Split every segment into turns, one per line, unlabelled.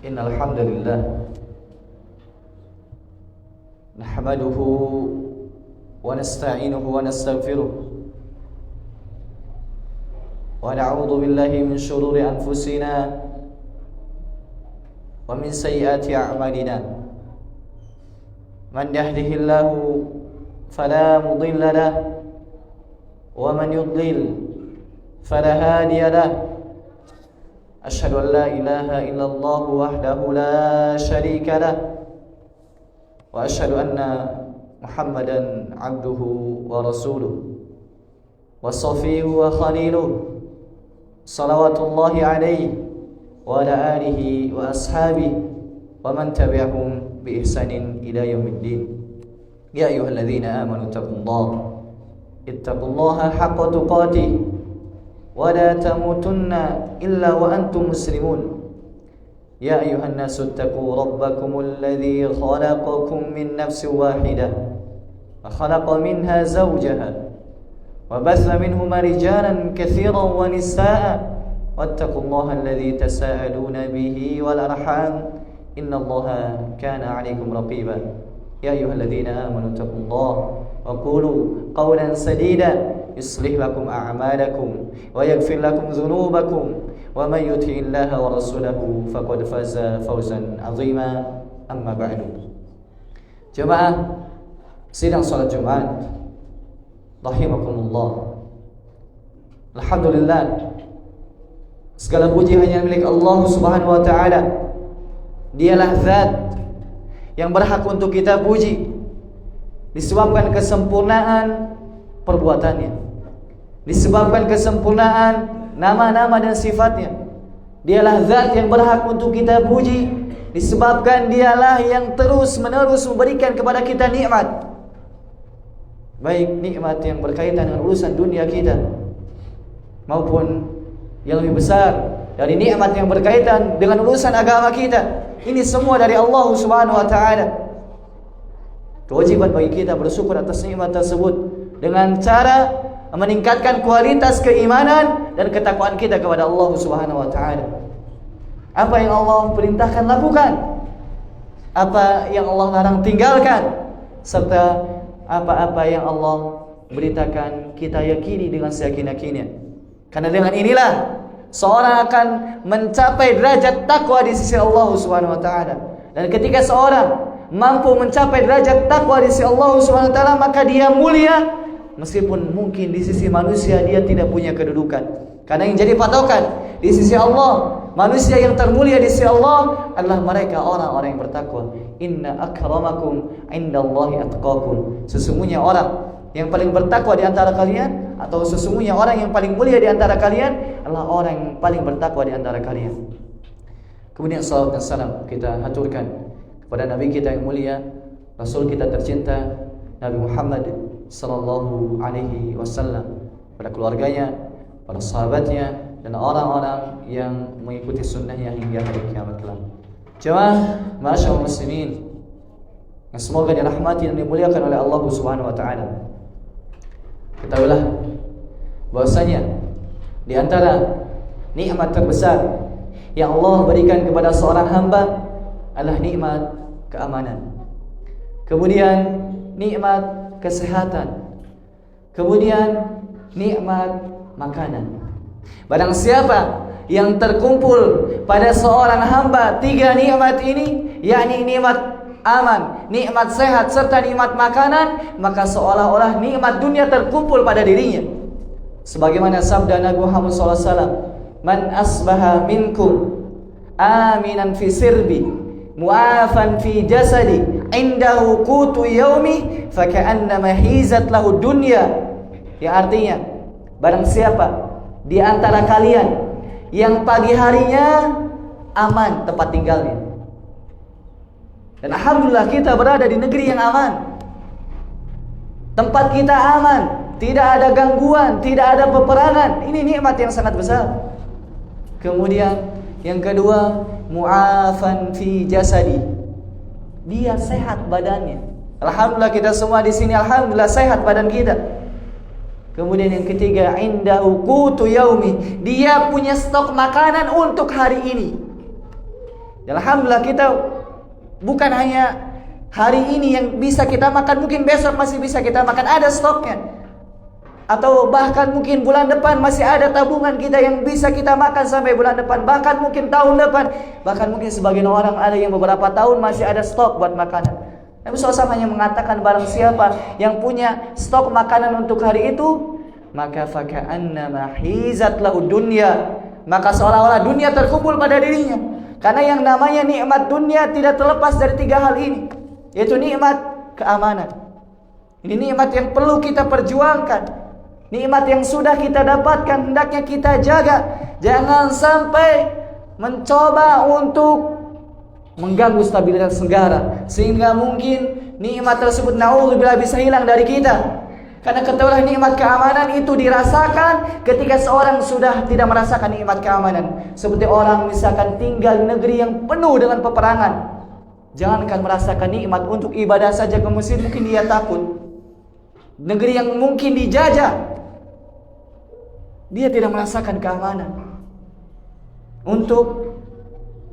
Innal hamdalillah nahmaduhu wa nasta'inuhu wa nastaghfiruh wa na'udzu billahi min shururi anfusina wa min sayyiati a'malina. Man yahdihillahu fala mudilla lahu wa man yudlil fala hadiya lahu. Asyhadu an la ilaha illallah wahdahu la syarika lah wa asyhadu anna Muhammadan abduhu wa rasuluh wa safiyuhu wa khaliluh salawatullahi alaihi wa ala alihi wa ashabihi wa man tabi'ahum bi ihsanin ila yaumiddin. Ya ayyuhalladzina amanu ittaqullaha haqqa tuqatih wa la tamutunna illa wa antum muslimun. Ya ayuhan nasu ittaqu rabbakumul ladzi khalaqakum min nafsin wahidah wa khalaqa minha zawjaha wa batha minhuma rijalan katsiran wa nisaa'a wattaqullaha alladzi tasaaluna bihi wal arham innallaha kana 'alaykum raqiba. Ya ayyuhalladzina amanu ittaqullaha wa qulu qawlan sadida yuslih lakum a'malakum wa yaghfir lakum dhunubakum wa may yuti'illaha wa rasulahu faqad faza fawzan 'azima. Amma ba'du. Jemaah sidang salat Jumat rahimakumullah. Alhamdulillah, segala puji hanya milik Allah Subhanahu wa taala. Dialah zat yang berhak untuk kita puji disebabkan kesempurnaan perbuatannya, disebabkan kesempurnaan nama-nama dan sifatnya. Dialah zat yang berhak untuk kita puji disebabkan dialah yang terus-menerus memberikan kepada kita nikmat, baik nikmat yang berkaitan dengan urusan dunia kita maupun yang lebih besar dari nikmat yang berkaitan dengan urusan agama kita. Ini semua dari Allah Subhanahu wa taala. Kewajiban bagi kita bersyukur atas nikmat tersebut dengan cara meningkatkan kualitas keimanan dan ketakwaan kita kepada Allah Subhanahu wa taala. Apa yang Allah perintahkan lakukan, apa yang Allah larang tinggalkan, serta apa-apa yang Allah beritakan kita yakini dengan seyakin-yakinnya. Karena dengan inilah seorang akan mencapai derajat takwa di sisi Allah Subhanahu wa taala. Dan ketika seorang mampu mencapai derajat takwa di sisi Allah Subhanahu wa taala, maka dia mulia meskipun mungkin di sisi manusia dia tidak punya kedudukan. Karena yang jadi patokan di sisi Allah, manusia yang termulia di sisi Allah adalah mereka orang-orang yang bertakwa. Inna akramakum indallahi atqakum. Sesungguhnya orang yang paling bertakwa di antara kalian, atau sesungguhnya orang yang paling mulia di antara kalian adalah orang yang paling bertakwa di antara kalian. Kemudian salawat dan salam kita haturkan kepada Nabi kita yang mulia, Rasul kita tercinta, Nabi Muhammad sallallahu alaihi wasallam, pada keluarganya, para sahabatnya, dan orang-orang yang mengikuti sunnahnya hingga hari kiamat kelak. Jemaah masyaallah muslimin yang semoga dirahmati dan dimuliakan oleh Allah Subhanahu wa taala. Ketahuilah bahwasanya di antara nikmat terbesar yang Allah berikan kepada seorang hamba adalah nikmat keamanan, kemudian nikmat kesehatan, kemudian nikmat makanan. Barang siapa yang terkumpul pada seorang hamba tiga nikmat ini, yakni nikmat aman, nikmat sehat, serta nikmat makanan, maka seolah-olah nikmat dunia terkumpul pada dirinya. Sebagaimana sabda Nabi Muhammad SAW, man asbaha minkum aminan fi sirbi mu'afan fi jasadi indahu qutu yaumi faka'annama hizat lahu dunya. Yang artinya, barang siapa di antara kalian yang pagi harinya aman tempat tinggalnya, dan alhamdulillah kita berada di negeri yang aman, tempat kita aman, tidak ada gangguan, tidak ada peperangan. Ini nikmat yang sangat besar. Kemudian yang kedua, mu'afan fi jasadi, dia sehat badannya. Alhamdulillah kita semua di sini alhamdulillah sehat badan kita. Kemudian yang ketiga, indahu qutu yaumi, dia punya stok makanan untuk hari ini. Dan alhamdulillah kita bukan hanya hari ini yang bisa kita makan, mungkin besok masih bisa kita makan, ada stoknya. Atau bahkan mungkin bulan depan masih ada tabungan kita yang bisa kita makan sampai bulan depan, bahkan mungkin tahun depan, bahkan mungkin sebagian orang ada yang beberapa tahun masih ada stok buat makanan. Nabi SAW hanya mengatakan barang siapa yang punya stok makanan untuk hari itu, maka faka'annama hizat lahu dunya, maka seolah-olah dunia terkumpul pada dirinya. Karena yang namanya nikmat dunia tidak terlepas dari 3 hal ini, yaitu nikmat keamanan. Ini nikmat yang perlu kita perjuangkan, nikmat yang sudah kita dapatkan hendaknya kita jaga. Jangan sampai mencoba untuk mengganggu stabilitas negara, sehingga mungkin nikmat tersebut naudzubillah bisa hilang dari kita. Karena ketahuilah nikmat keamanan itu dirasakan ketika seorang sudah tidak merasakan nikmat keamanan. Seperti orang misalkan tinggal di negeri yang penuh dengan peperangan, jangankan merasakan nikmat untuk ibadah saja ke masjid mungkin dia takut. Negeri yang mungkin dijajah, dia tidak merasakan keamanan. Untuk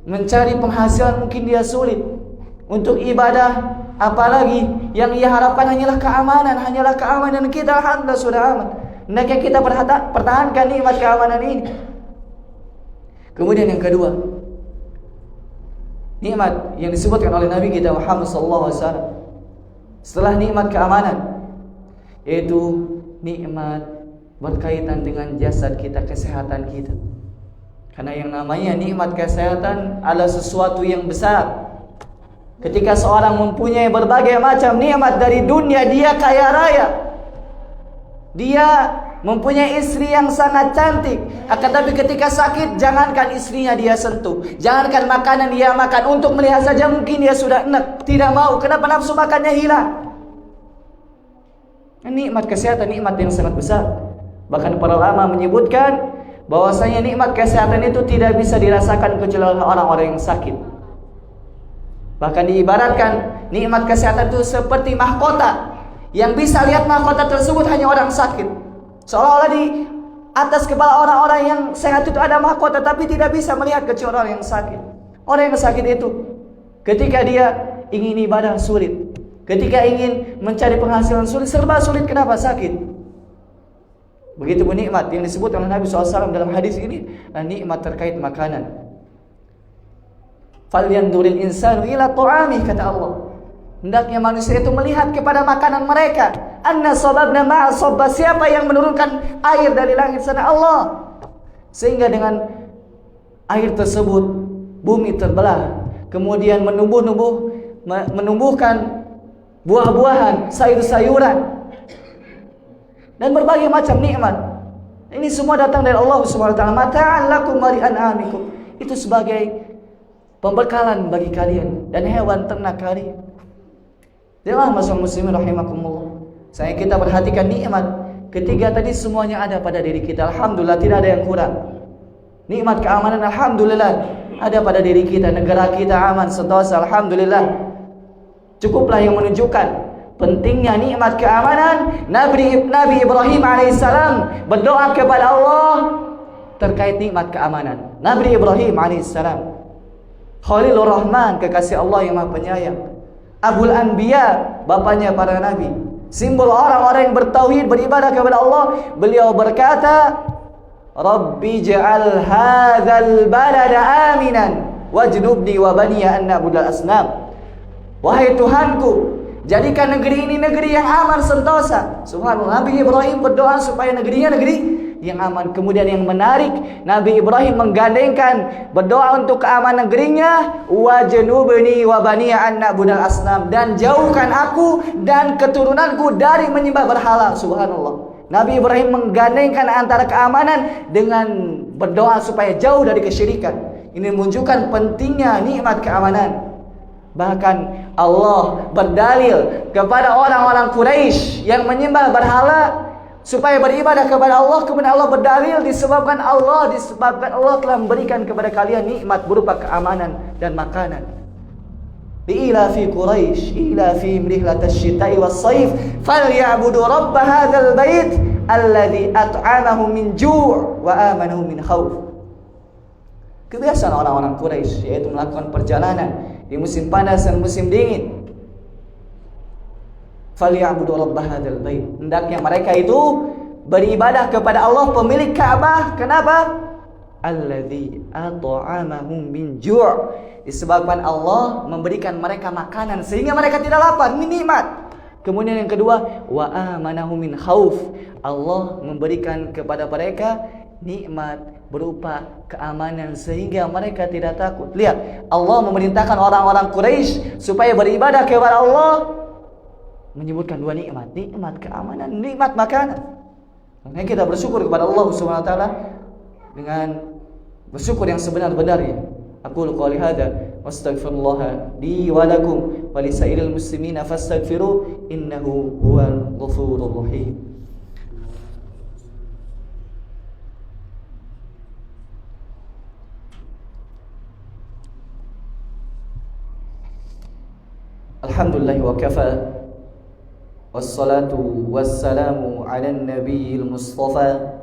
mencari penghasilan mungkin dia sulit. Untuk ibadah apalagi yang ia harapkan hanyalah keamanan kita. Alhamdulillah sudah aman. Hendaknya kita pertahankan nikmat keamanan ini. Kemudian yang kedua, nikmat yang disebutkan oleh Nabi kita Muhammad SAW setelah nikmat keamanan, yaitu nikmat berkaitan dengan jasad kita, kesehatan kita. Karena yang namanya nikmat kesehatan adalah sesuatu yang besar. Ketika seorang mempunyai berbagai macam nikmat dari dunia, dia kaya raya, dia mempunyai istri yang sangat cantik, akan tapi ketika sakit, jangankan istrinya dia sentuh, jangankan makanan dia makan, untuk melihat saja mungkin dia sudah enak, tidak mau. Kenapa? Nafsu makannya hilang. Nikmat kesehatan nikmat yang sangat besar. Bahkan para ulama menyebutkan bahwasanya nikmat kesehatan itu tidak bisa dirasakan kecuali oleh orang-orang yang sakit. Bahkan diibaratkan nikmat kesehatan itu seperti mahkota, yang bisa lihat mahkota tersebut hanya orang sakit. Seolah-olah di atas kepala orang-orang yang sehat itu ada mahkota, tapi tidak bisa melihat kecuali orang yang sakit. Orang yang sakit itu ketika dia ingin ibadah sulit, ketika ingin mencari penghasilan sulit, serba sulit. Kenapa? Sakit. Begitu pun nikmat yang disebut oleh Nabi SAW dalam hadis ini, dan nikmat terkait makanan. Falyanzuril insanu ila ta'amih, kata Allah. Hendaknya manusia itu melihat kepada makanan mereka. Anna sababna ma'a sabba, siapa yang menurunkan air dari langit sana? Allah. Sehingga dengan air tersebut bumi terbelah, kemudian menumbuhkan buah-buahan, sayur-sayuran, dan berbagai macam nikmat. Ini semua datang dari Allah Subhanahu wa taala. Mata'an lakum wa li'an'amikum. Itu sebagai pembekalan bagi kalian dan hewan ternak kalian. Janganlah masuk muslimin rahimakumullah. Saya kita perhatikan nikmat ketiga tadi semuanya ada pada diri kita. Alhamdulillah tidak ada yang kurang. Nikmat keamanan alhamdulillah ada pada diri kita. Negara kita aman, sentosa, alhamdulillah. Cukuplah yang menunjukkan pentingnya nikmat keamanan. Nabi Ibrahim alaihissalam berdoa kepada Allah terkait nikmat keamanan. Nabi Ibrahim alaihissalam, Khalilur Rahman, kekasih Allah yang Maha Penyayang, Abul Anbiya, bapaknya para nabi, simbol orang-orang yang bertauhid, beribadah kepada Allah. Beliau berkata, Rabbi ja'al hadzal balada aminan wajnubni wa baniya an na'budal asnam. Wahai Tuhanku, jadikan negeri ini negeri yang aman, sentosa. Subhanallah, Nabi Ibrahim berdoa supaya negerinya negeri yang aman. Kemudian yang menarik, Nabi Ibrahim menggandengkan berdoa untuk keamanan negerinya, wajnubni wa baniya an na'budal asnam, dan jauhkan aku dan keturunanku dari menyembah berhala. Subhanallah, Nabi Ibrahim menggandengkan antara keamanan dengan berdoa supaya jauh dari kesyirikan. Ini menunjukkan pentingnya nikmat keamanan. Bahkan Allah berdalil kepada orang-orang Quraisy yang menyembah berhala supaya beribadah kepada Allah. Kemudian Allah berdalil disebabkan Allah telah memberikan kepada kalian nikmat berupa keamanan dan makanan. Ila fi Quraisy ila fi rihlatasy syita'i was-sayf falyabudu rabb hadzal bait alladzi at'amahum min ju' wa amanahum min khauf. Kebiasaan orang-orang Quraisy yaitu melakukan perjalanan di musim panas dan musim dingin. Falyabudu rabb hadzal bait. Hendaknya mereka itu beribadah kepada Allah pemilik Ka'bah. Kenapa? Alladzi at'amahum min ju'. Disebabkan Allah memberikan mereka makanan sehingga mereka tidak lapar. Ini nikmat. Kemudian yang kedua, wa amanahum min khauf. Allah memberikan kepada mereka nikmat berupa keamanan sehingga mereka tidak takut. Lihat, Allah memerintahkan orang-orang Quraisy supaya beribadah kepada Allah, menyebutkan dua nikmat, nikmat keamanan, nikmat makanan. Makanya kita bersyukur kepada Allah Subhanahu wa taala dengan bersyukur yang sebenar-benarnya. Aku qouli hadza wastaghfirullah li wa lakum wa lisairil muslimina fastaghfiru innahu huwal ghafurur rahim. Alhamdulillah wa kafa wassalatu wassalamu ala nabiyil mustafa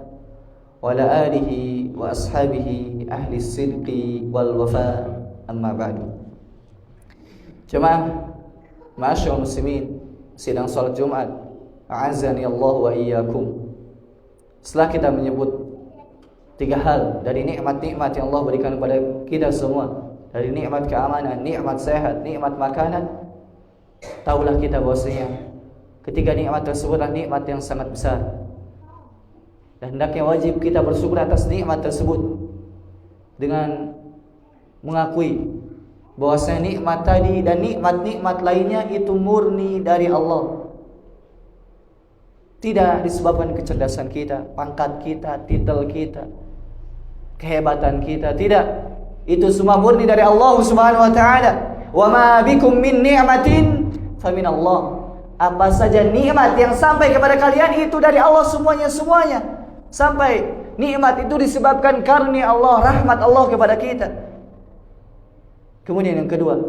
wa ala alihi wa ashabihi ahli sidqi wal wafa, amma ba'du. Jemaah ma'asyiral muslimin, sidang salat Jumat, a'azzani Allah wa iyyakum. Setelah kita menyebut tiga hal dari nikmat-nikmat yang Allah berikan kepada kita semua, dari nikmat keamanan, nikmat sehat, nikmat makanan, tahulah kita bahwasanya ketiga nikmat tersebutlah nikmat yang sangat besar. Dan hendaknya wajib kita bersyukur atas nikmat tersebut dengan mengakui bahwasanya nikmat tadi dan nikmat-nikmat lainnya itu murni dari Allah. Tidak disebabkan kecerdasan kita, pangkat kita, titel kita, kehebatan kita, tidak. Itu semua murni dari Allah Subhanahu wa taala. Wa ma bikum min ni'matin famin Allah. Apa saja nikmat yang sampai kepada kalian itu dari Allah semuanya. Sampai nikmat itu disebabkan karunia Allah, rahmat Allah kepada kita. Kemudian yang kedua,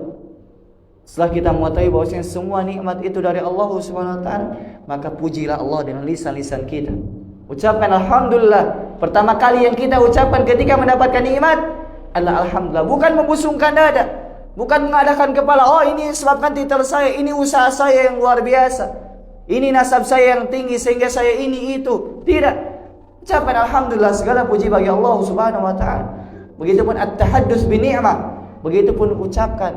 setelah kita mengetahui bahwasanya semua nikmat itu dari Allah Subhanahu wa taala, maka pujilah Allah dengan lisan-lisan kita. Ucapkan alhamdulillah. Pertama kali yang kita ucapkan ketika mendapatkan nikmat adalah alhamdulillah, bukan membusungkan dada, bukan mengadakan kepala, oh ini sebabkan titel saya, ini usaha saya yang luar biasa, ini nasab saya yang tinggi sehingga saya ini itu. Tidak. Ucapkan alhamdulillah, segala puji bagi Allah Subhanahu wa taala. Begitupun at-tahaddus bi ni'mah. Begitupun ucapkan,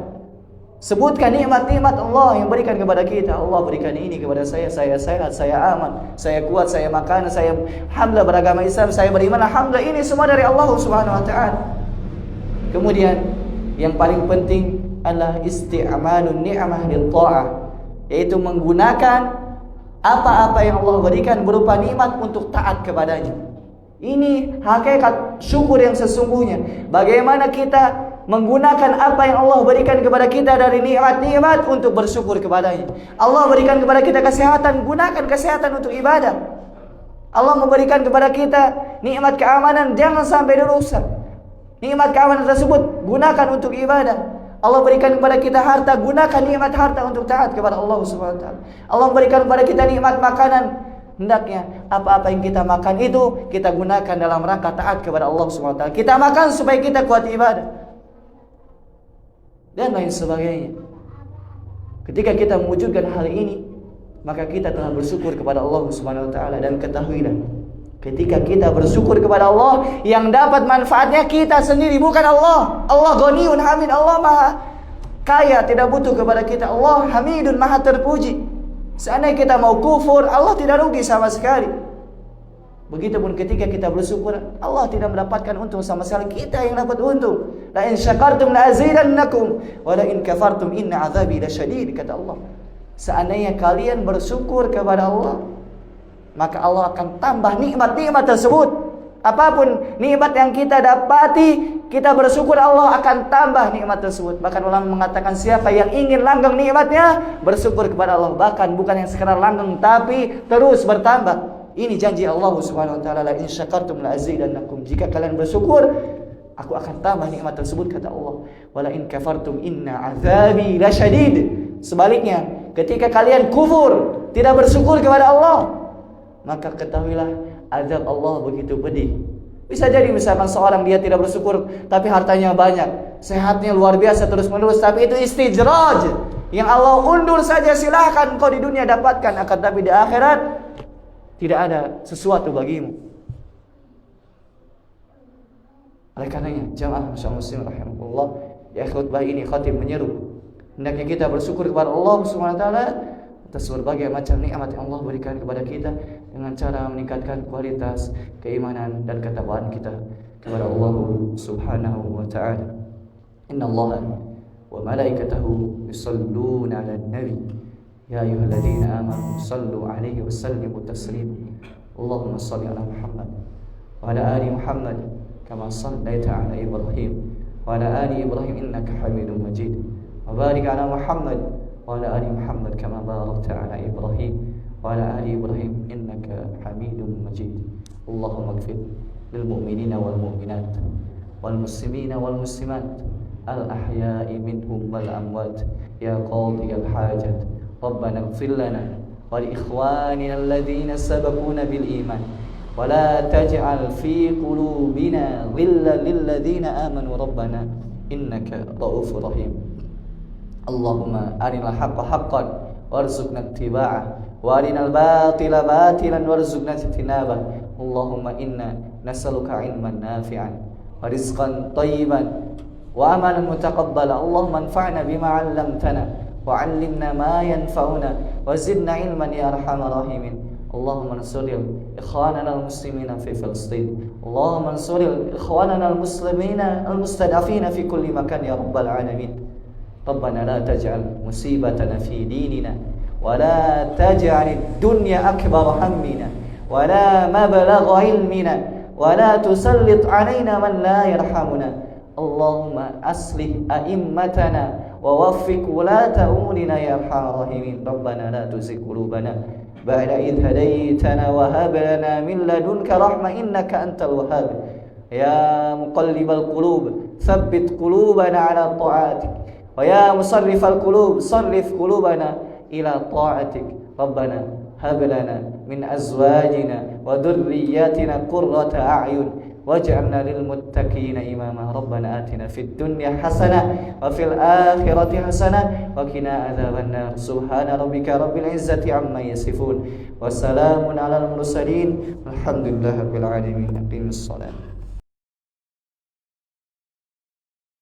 sebutkan nikmat-nikmat Allah yang berikan kepada kita. Allah berikan ini kepada saya sehat, saya aman, saya kuat, saya makan, saya alhamdulillah beragama Islam, saya beriman, alhamdulillah, ini semua dari Allah Subhanahu wa taala. Kemudian yang paling penting adalah isti'malun ni'mah lil ta'ah, yaitu menggunakan apa-apa yang Allah berikan berupa nikmat untuk taat kepadanya. Ini hakikat syukur yang sesungguhnya. Bagaimana kita menggunakan apa yang Allah berikan kepada kita dari nikmat-nikmat untuk bersyukur kepadanya. Allah berikan kepada kita kesehatan, gunakan kesehatan untuk ibadah. Allah memberikan kepada kita nikmat keamanan, jangan sampai dirusak. Nikmat keamanan tersebut gunakan untuk ibadah. Allah berikan kepada kita harta, gunakan nikmat harta untuk taat kepada Allah Subhanahu wa taala. Allah berikan kepada kita nikmat makanan, hendaknya apa-apa yang kita makan itu kita gunakan dalam rangka taat kepada Allah Subhanahu wa taala. Kita makan supaya kita kuat ibadah dan lain sebagainya. Ketika kita mewujudkan hal ini, maka kita telah bersyukur kepada Allah Subhanahu wa taala. Dan ketahuilah, ketika kita bersyukur kepada Allah, yang dapat manfaatnya kita sendiri, bukan Allah. Allah Ghaniyun Hamid, Allah Maha Kaya, tidak butuh kepada kita. Allah Hamidun, Maha terpuji. Seandainya kita mau kufur, Allah tidak rugi sama sekali. Begitupun ketika kita bersyukur, Allah tidak mendapatkan untung sama sekali, kita yang dapat untung. La in syakartum la azidannakum wa la in kafartum inna azabi lasyadid, kata Allah. Seandainya kalian bersyukur kepada Allah, maka Allah akan tambah nikmat-nikmat tersebut. Apapun nikmat yang kita dapati, kita bersyukur, Allah akan tambah nikmat tersebut. Bahkan ulama mengatakan siapa yang ingin langgeng nikmatnya, bersyukur kepada Allah. Bahkan bukan yang sekedar langgeng, tapi terus bertambah. Ini janji Allah Subhanahu wa taala, la in syakartum la azidannakum. Jika kalian bersyukur, aku akan tambah nikmat tersebut, kata Allah. Wala in kafartum inna azabi lasyadid. Sebaliknya, ketika kalian kufur, tidak bersyukur kepada Allah, maka ketahuilah azab Allah begitu pedih. Bisa jadi misalkan seorang dia tidak bersyukur tapi hartanya banyak, sehatnya luar biasa terus-menerus, tapi itu istijraj. Yang Allah undur saja, silahkan kau di dunia dapatkan, akan tapi di akhirat tidak ada sesuatu bagimu. Oleh karenanya, jamaah muslim rahimahullah, di akhir khutbah ini khatib menyeru hendaknya kita bersyukur kepada Allah Subhanahu wa taala atas berbagai macam nikmat yang Allah berikan kepada kita, dengan cara meningkatkan kualitas keimanan dan ketakwaan kita kepada Allah Subhanahu wa taala. Innallaha wa malaikatahu yusalluna 'alan nabi ya ayyuhalladzina amanu sallu 'alaihi wa sallimu taslima. Allahumma shalli 'ala Muhammad wa 'ala ali Muhammad kama shallaita 'ala Ibrahim wa 'ala ali Ibrahim innaka Hamidum Majid. Wa barik 'ala Muhammad wa 'ala ali Muhammad kama barakta 'ala Ibrahim wa 'ala ali Ibrahim innaka Hamidum Majid. Allahumma ighfir lil mu'minina wal mu'minat wal muslimina wal muslimat al ahya'i minhum wal amwat ya qadiyal hajat. Rabbana ighfir lana wa li ikhwanina alladhina sabaquna bil iman wa la taj'al fi qulubina ghillan lil ladzina amanu rabbana innaka ra'ufur rahim. Allahumma arinal haqqa haqqan warzuqna ittiba'ah wa arinal batila batilan warzuqna ijtinabah. Allahumma inna nas'aluka 'ilman nafi'an wa rizqan thayyiban wa amalan mutaqabbala. Allahumma anfa'na bima 'allamtana wa 'allimna ma yanfa'una wa zidna 'ilman ya arhamar rahimin. Allahumma ansuril ikhwanana al-muslimina fi Filistin. Allahumma ansuril ikhwanana al-muslimina al-mustad'afina fi kulli makan ya rabbal alamin. Rabbana la taj'al musibatana fi dinina wa la taj'alid dunya akbar hammina wa la mablagha ilmina wa la tusallit 'alaina man la yarhamuna. Allahumma aslih a'immatana wa waffiq wulata umurina ya arhamar rahimin. Rabbana la tuzigh qulubana ba'da idh hadaytana wa hab lana min ladunka rahmah innaka antal wahhab. Ya muqallibal qulub tsabbit qulubana 'ala ta'atik wa ya musarrifal qulub sarrif qulubana ila ta'atik. Rabbana hab lana min azwajina wa dhurriyyatina qurrata a'yun waj'alna lil muttaqina imama. Rabbana atina fid dunya hasanah wa fil akhirati hasanah wa qina adzabannar. Subhana rabbika rabbil izzati amma yasifun wa salamun alal mursalin walhamdulillahi rabbil alamin. Aqimus shalah.